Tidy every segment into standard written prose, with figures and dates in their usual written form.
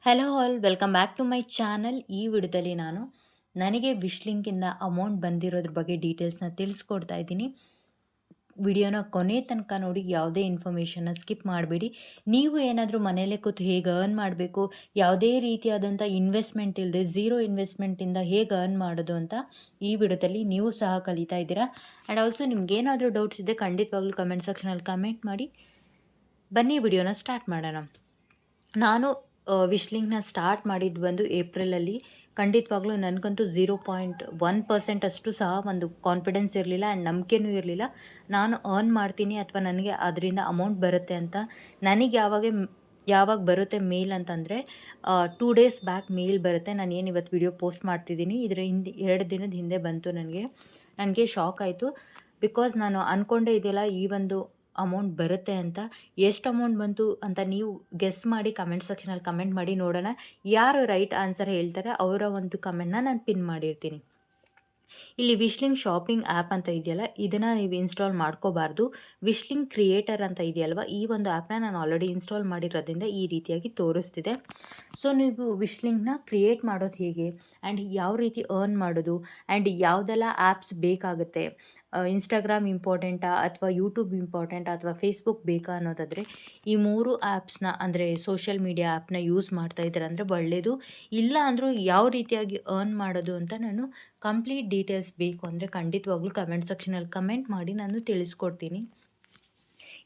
Hello all welcome back to my channel. ಈ ವಿಡಿಯೋದಲ್ಲಿ ನಾನು ನನಗೆ ವಿಶ್ ಲಿಂಕಿಂದ ಅಮೌಂಟ್ ಬಂದಿರೋದ್ರ ಬಗ್ಗೆ ಡೀಟೇಲ್ಸ್ನ ತಿಳಿಸ್ಕೊಡ್ತಾ ಇದ್ದೀನಿ. ವಿಡಿಯೋನ ಕೊನೆ ತನಕ ನೋಡಿ, ಯಾವುದೇ ಇನ್ಫಾರ್ಮೇಷನ್ನ ಸ್ಕಿಪ್ ಮಾಡಬೇಡಿ. ನೀವು ಏನಾದರೂ ಮನೆಯಲ್ಲೇ ಕೂತು ಹೇಗೆ ಅರ್ನ್ ಮಾಡಬೇಕು, ಯಾವುದೇ ರೀತಿಯಾದಂಥ ಇನ್ವೆಸ್ಟ್ಮೆಂಟ್ ಇಲ್ಲದೆ ಝೀರೋ ಇನ್ವೆಸ್ಟ್ಮೆಂಟಿಂದ ಹೇಗೆ ಅರ್ನ್ ಮಾಡೋದು ಅಂತ ಈ ವಿಡಿಯೋದಲ್ಲಿ ನೀವು ಸಹ ಕಲಿತಾ ಇದ್ದೀರಾ. ಆ್ಯಂಡ್ ಆಲ್ಸೋ ನಿಮ್ಗೇನಾದರೂ ಡೌಟ್ಸ್ ಇದ್ದರೆ ಖಂಡಿತವಾಗ್ಲೂ ಕಮೆಂಟ್ ಸೆಕ್ಷನಲ್ಲಿ ಕಮೆಂಟ್ ಮಾಡಿ. ಬನ್ನಿ ವಿಡಿಯೋನ ಸ್ಟಾರ್ಟ್ ಮಾಡೋಣ. ನಾನು ವಿಶ್ ಲಿಂಕ್ನ ಸ್ಟಾರ್ಟ್ ಮಾಡಿದ್ದು ಬಂದು ಏಪ್ರಿಲಲ್ಲಿ. ಖಂಡಿತವಾಗ್ಲೂ ನನಗಂತೂ 0.1% ಅಷ್ಟು ಸಹ ಒಂದು ಕಾನ್ಫಿಡೆನ್ಸ್ ಇರಲಿಲ್ಲ ಆ್ಯಂಡ್ ನಂಬಿಕೆನೂ ಇರಲಿಲ್ಲ ನಾನು ಅರ್ನ್ ಮಾಡ್ತೀನಿ ಅಥವಾ ನನಗೆ ಅದರಿಂದ ಅಮೌಂಟ್ ಬರುತ್ತೆ ಅಂತ. ನನಗೆ ಯಾವಾಗ ಬರುತ್ತೆ ಮೇಲ್ ಅಂತಂದರೆ 2 ಡೇಸ್ ಬ್ಯಾಕ್ ಮೇಲ್ ಬರುತ್ತೆ. ನಾನು ಏನು ಇವತ್ತು ವಿಡಿಯೋ ಪೋಸ್ಟ್ ಮಾಡ್ತಿದ್ದೀನಿ ಇದರ ಹಿಂದೆ 2 ದಿನದ ಹಿಂದೆ ಬಂತು. ನನಗೆ ಶಾಕ್ ಆಯಿತು. ಬಿಕಾಸ್ ನಾನು ಅಂದ್ಕೊಂಡೇ ಇದೆಯಲ್ಲ ಈ ಒಂದು ಅಮೌಂಟ್ ಬರುತ್ತೆ ಅಂತ. ಎಷ್ಟು ಅಮೌಂಟ್ ಬಂತು ಅಂತ ನೀವು ಗೆಸ್ ಮಾಡಿ ಕಮೆಂಟ್ ಸೆಕ್ಷನಲ್ಲಿ ಕಮೆಂಟ್ ಮಾಡಿ ನೋಡೋಣ. ಯಾರು ರೈಟ್ ಆನ್ಸರ್ ಹೇಳ್ತಾರೆ ಅವರ ಒಂದು ಕಮೆಂಟ್ನ ನಾನು ಪಿನ್ ಮಾಡಿರ್ತೀನಿ. ಇಲ್ಲಿ ವಿಶ್ಲಿಂಕ್ ಶಾಪಿಂಗ್ ಆ್ಯಪ್ ಅಂತ ಇದೆಯಲ್ಲ, ಇದನ್ನು ನೀವು ಇನ್ಸ್ಟಾಲ್ ಮಾಡ್ಕೋಬಾರ್ದು. ವಿಶ್ಲಿಂಕ್ ಕ್ರಿಯೇಟರ್ ಅಂತ ಇದೆಯಲ್ವ, ಈ ಒಂದು ಆ್ಯಪ್ನ ನಾನು ಆಲ್ರೆಡಿ ಇನ್ಸ್ಟಾಲ್ ಮಾಡಿರೋದ್ರಿಂದ ಈ ರೀತಿಯಾಗಿ ತೋರಿಸ್ತಿದೆ. ಸೊ ನೀವು ವಿಶ್ಲಿಂಕ್ನ ಕ್ರಿಯೇಟ್ ಮಾಡೋದು ಹೇಗೆ ಆ್ಯಂಡ್ ಯಾವ ರೀತಿ ಅರ್ನ್ ಮಾಡೋದು ಆ್ಯಂಡ್ ಯಾವುದೆಲ್ಲ ಆ್ಯಪ್ಸ್ ಬೇಕಾಗುತ್ತೆ, ಇನ್ಸ್ಟಾಗ್ರಾಮ್ ಇಂಪಾರ್ಟೆಂಟಾ ಅಥವಾ ಯೂಟ್ಯೂಬ್ ಇಂಪಾರ್ಟೆಂಟಾ ಅಥವಾ ಫೇಸ್ಬುಕ್ ಬೇಕಾ ಅನ್ನೋದಾದರೆ ಈ 3 ಆ್ಯಪ್ಸ್ನ ಅಂದರೆ ಸೋಷಿಯಲ್ ಮೀಡಿಯಾ ಆ್ಯಪ್ನ ಯೂಸ್ ಮಾಡ್ತಾ ಇದ್ದಾರೆ ಅಂದರೆ ಒಳ್ಳೆಯದು. ಇಲ್ಲ ಅಂದರೂ ಯಾವ ರೀತಿಯಾಗಿ ಅರ್ನ್ ಮಾಡೋದು ಅಂತ ನಾನು ಕಂಪ್ಲೀಟ್ ಡೀಟೇಲ್ಸ್ ಬೇಕು ಅಂದರೆ ಖಂಡಿತವಾಗ್ಲೂ ಕಮೆಂಟ್ ಸೆಕ್ಷನಲ್ಲಿ ಕಮೆಂಟ್ ಮಾಡಿ ನಾನು ತಿಳಿಸ್ಕೊಡ್ತೀನಿ.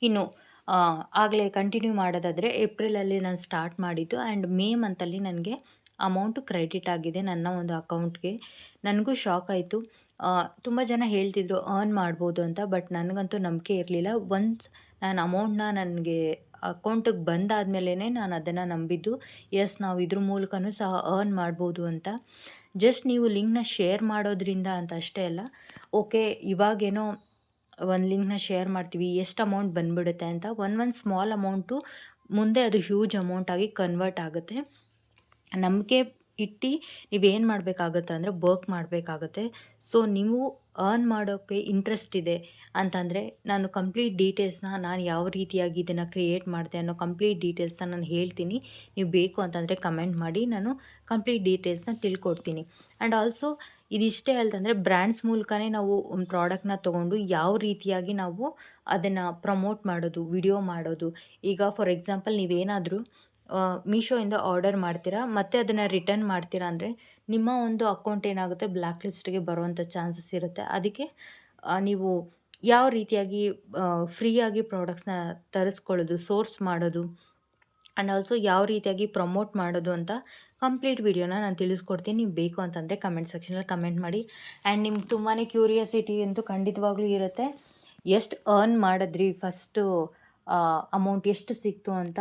ಇನ್ನು ಆಗಲೇ ಕಂಟಿನ್ಯೂ ಮಾಡೋದಾದರೆ ಏಪ್ರಿಲಲ್ಲಿ ನಾನು ಸ್ಟಾರ್ಟ್ ಮಾಡಿದ್ದು ಆ್ಯಂಡ್ ಮೇ ಮಂತಲ್ಲಿ ನನಗೆ ಅಮೌಂಟು ಕ್ರೆಡಿಟ್ ಆಗಿದೆ ನನ್ನ ಒಂದು ಅಕೌಂಟ್ಗೆ. ನನಗೂ ಶಾಕ್ ಆಯಿತು. ತುಂಬ ಜನ ಹೇಳ್ತಿದ್ರು ಅರ್ನ್ ಮಾಡ್ಬೋದು ಅಂತ, ಬಟ್ ನನಗಂತೂ ನಂಬಿಕೆ ಇರಲಿಲ್ಲ. ಒನ್ಸ್ ನಾನು ಅಮೌಂಟ್ನ ನನಗೆ ಅಕೌಂಟಿಗೆ ಬಂದಾದಮೇಲೆ ನಾನು ಅದನ್ನು ನಂಬಿದ್ದು. ಎಸ್, ನಾವು ಇದ್ರ ಮೂಲಕನೂ ಸಹ ಅರ್ನ್ ಮಾಡ್ಬೋದು ಅಂತ. ಜಸ್ಟ್ ನೀವು ಲಿಂಕ್ನ ಶೇರ್ ಮಾಡೋದ್ರಿಂದ ಅಂತ ಅಷ್ಟೇ ಅಲ್ಲ. ಓಕೆ, ಇವಾಗೇನೋ ಒಂದು ಲಿಂಕ್ನ ಶೇರ್ ಮಾಡ್ತೀವಿ, ಎಷ್ಟು ಅಮೌಂಟ್ ಬಂದುಬಿಡುತ್ತೆ ಅಂತ. ಒಂದು ಸ್ಮಾಲ್ ಅಮೌಂಟು ಮುಂದೆ ಅದು ಹ್ಯೂಜ್ ಅಮೌಂಟಾಗಿ ಕನ್ವರ್ಟ್ ಆಗುತ್ತೆ. ನಂಬಿಕೆ ಇಟ್ಟು ನೀವೇನು ಮಾಡಬೇಕಾಗುತ್ತೆ ಅಂದರೆ ವರ್ಕ್ ಮಾಡಬೇಕಾಗತ್ತೆ. ಸೊ ನೀವು ಅರ್ನ್ ಮಾಡೋಕ್ಕೆ ಇಂಟ್ರೆಸ್ಟ್ ಇದೆ ಅಂತಂದರೆ ನಾನು ಕಂಪ್ಲೀಟ್ ಡೀಟೇಲ್ಸ್ನ ನಾನು ಯಾವ ರೀತಿಯಾಗಿ ಇದನ್ನು ಕ್ರಿಯೇಟ್ ಮಾಡಿದೆ ಅನ್ನೋ ಕಂಪ್ಲೀಟ್ ಡೀಟೇಲ್ಸ್ನ ನಾನು ಹೇಳ್ತೀನಿ. ನೀವು ಬೇಕು ಅಂತಂದರೆ ಕಮೆಂಟ್ ಮಾಡಿ, ನಾನು ಕಂಪ್ಲೀಟ್ ಡೀಟೇಲ್ಸ್ನ ತಿಳ್ಕೊಡ್ತೀನಿ. ಆ್ಯಂಡ್ ಆಲ್ಸೋ ಇದಿಷ್ಟೇ ಅಲ್ದಂದರೆ ಬ್ರ್ಯಾಂಡ್ಸ್ ಮೂಲಕನೇ ನಾವು ಒಂದು ಪ್ರಾಡಕ್ಟ್ನ ತೊಗೊಂಡು ಯಾವ ರೀತಿಯಾಗಿ ನಾವು ಅದನ್ನು ಪ್ರಮೋಟ್ ಮಾಡೋದು, ವಿಡಿಯೋ ಮಾಡೋದು. ಈಗ ಫಾರ್ ಎಕ್ಸಾಂಪಲ್ ನೀವೇನಾದರೂ ಮೀಶೋಯಿಂದ ಆರ್ಡರ್ ಮಾಡ್ತೀರಾ ಮತ್ತು ಅದನ್ನು ರಿಟರ್ನ್ ಮಾಡ್ತೀರಾ ಅಂದರೆ ನಿಮ್ಮ ಒಂದು ಅಕೌಂಟ್ ಏನಾಗುತ್ತೆ ಬ್ಲ್ಯಾಕ್ ಲಿಸ್ಟ್ಗೆ ಬರುವಂಥ ಚಾನ್ಸಸ್ ಇರುತ್ತೆ. ಅದಕ್ಕೆ ನೀವು ಯಾವ ರೀತಿಯಾಗಿ ಫ್ರೀಯಾಗಿ ಪ್ರಾಡಕ್ಟ್ಸ್ನ ತರಿಸ್ಕೊಳ್ಳೋದು, ಸೋರ್ಸ್ ಮಾಡೋದು ಆ್ಯಂಡ್ ಆಲ್ಸೋ ಯಾವ ರೀತಿಯಾಗಿ ಪ್ರಮೋಟ್ ಮಾಡೋದು ಅಂತ ಕಂಪ್ಲೀಟ್ ವಿಡಿಯೋನ ನಾನು ತಿಳಿಸ್ಕೊಡ್ತೀನಿ. ನೀವು ಬೇಕು ಅಂತಂದರೆ ಕಮೆಂಟ್ ಸೆಕ್ಷನಲ್ಲಿ ಕಮೆಂಟ್ ಮಾಡಿ. ಆ್ಯಂಡ್ ನಿಮ್ಗೆ ತುಂಬಾ ಕ್ಯೂರಿಯಾಸಿಟಿ ಅಂತೂ ಖಂಡಿತವಾಗ್ಲೂ ಇರುತ್ತೆ, ಎಷ್ಟು ಅರ್ನ್ ಮಾಡಿದ್ರಿ, ಫಸ್ಟು ಅಮೌಂಟ್ ಎಷ್ಟು ಸಿಕ್ತು ಅಂತ.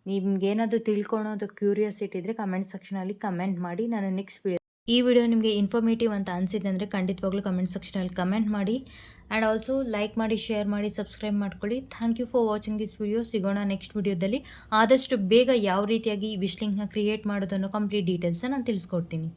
ನಿಮ್ಗೇನಾದರೂ ತಿಳ್ಕೊಳೋದು ಕ್ಯೂರಿಯಾಸಿಟಿ ಇದ್ದರೆ ಕಮೆಂಟ್ ಸೆಕ್ಷನಲ್ಲಿ ಕಮೆಂಟ್ ಮಾಡಿ. ನಾನು ನೆಕ್ಸ್ಟ್ ಈ ವಿಡಿಯೋ ನಿಮಗೆ ಇನ್ಫಾರ್ಮೇಟಿವ್ ಅಂತ ಅನಿಸಿದೆ ಅಂದರೆ ಖಂಡಿತವಾಗ್ಲೂ ಕಮೆಂಟ್ ಸೆಕ್ಷನಲ್ಲಿ ಕಮೆಂಟ್ ಮಾಡಿ. ಆ್ಯಂಡ್ ಆಲ್ಸೋ ಲೈಕ್ ಮಾಡಿ, ಶೇರ್ ಮಾಡಿ, ಸಬ್ಸ್ಕ್ರೈಬ್ ಮಾಡ್ಕೊಳ್ಳಿ. Thank you for watching this video. ಸಿಗೋಣ ನೆಕ್ಸ್ಟ್ ವಿಡಿಯೋದಲ್ಲಿ. ಆದಷ್ಟು ಬೇಗ ಯಾವ ರೀತಿಯಾಗಿ ವಿಶ್ ಲಿಂಕ್ನ ಕ್ರಿಯೇಟ್ ಮಾಡೋದನ್ನು ಕಂಪ್ಲೀಟ್ ಡೀಟೇಲ್ಸ್ನ ನಾನು ತಿಳಿಸ್ಕೊಡ್ತೀನಿ.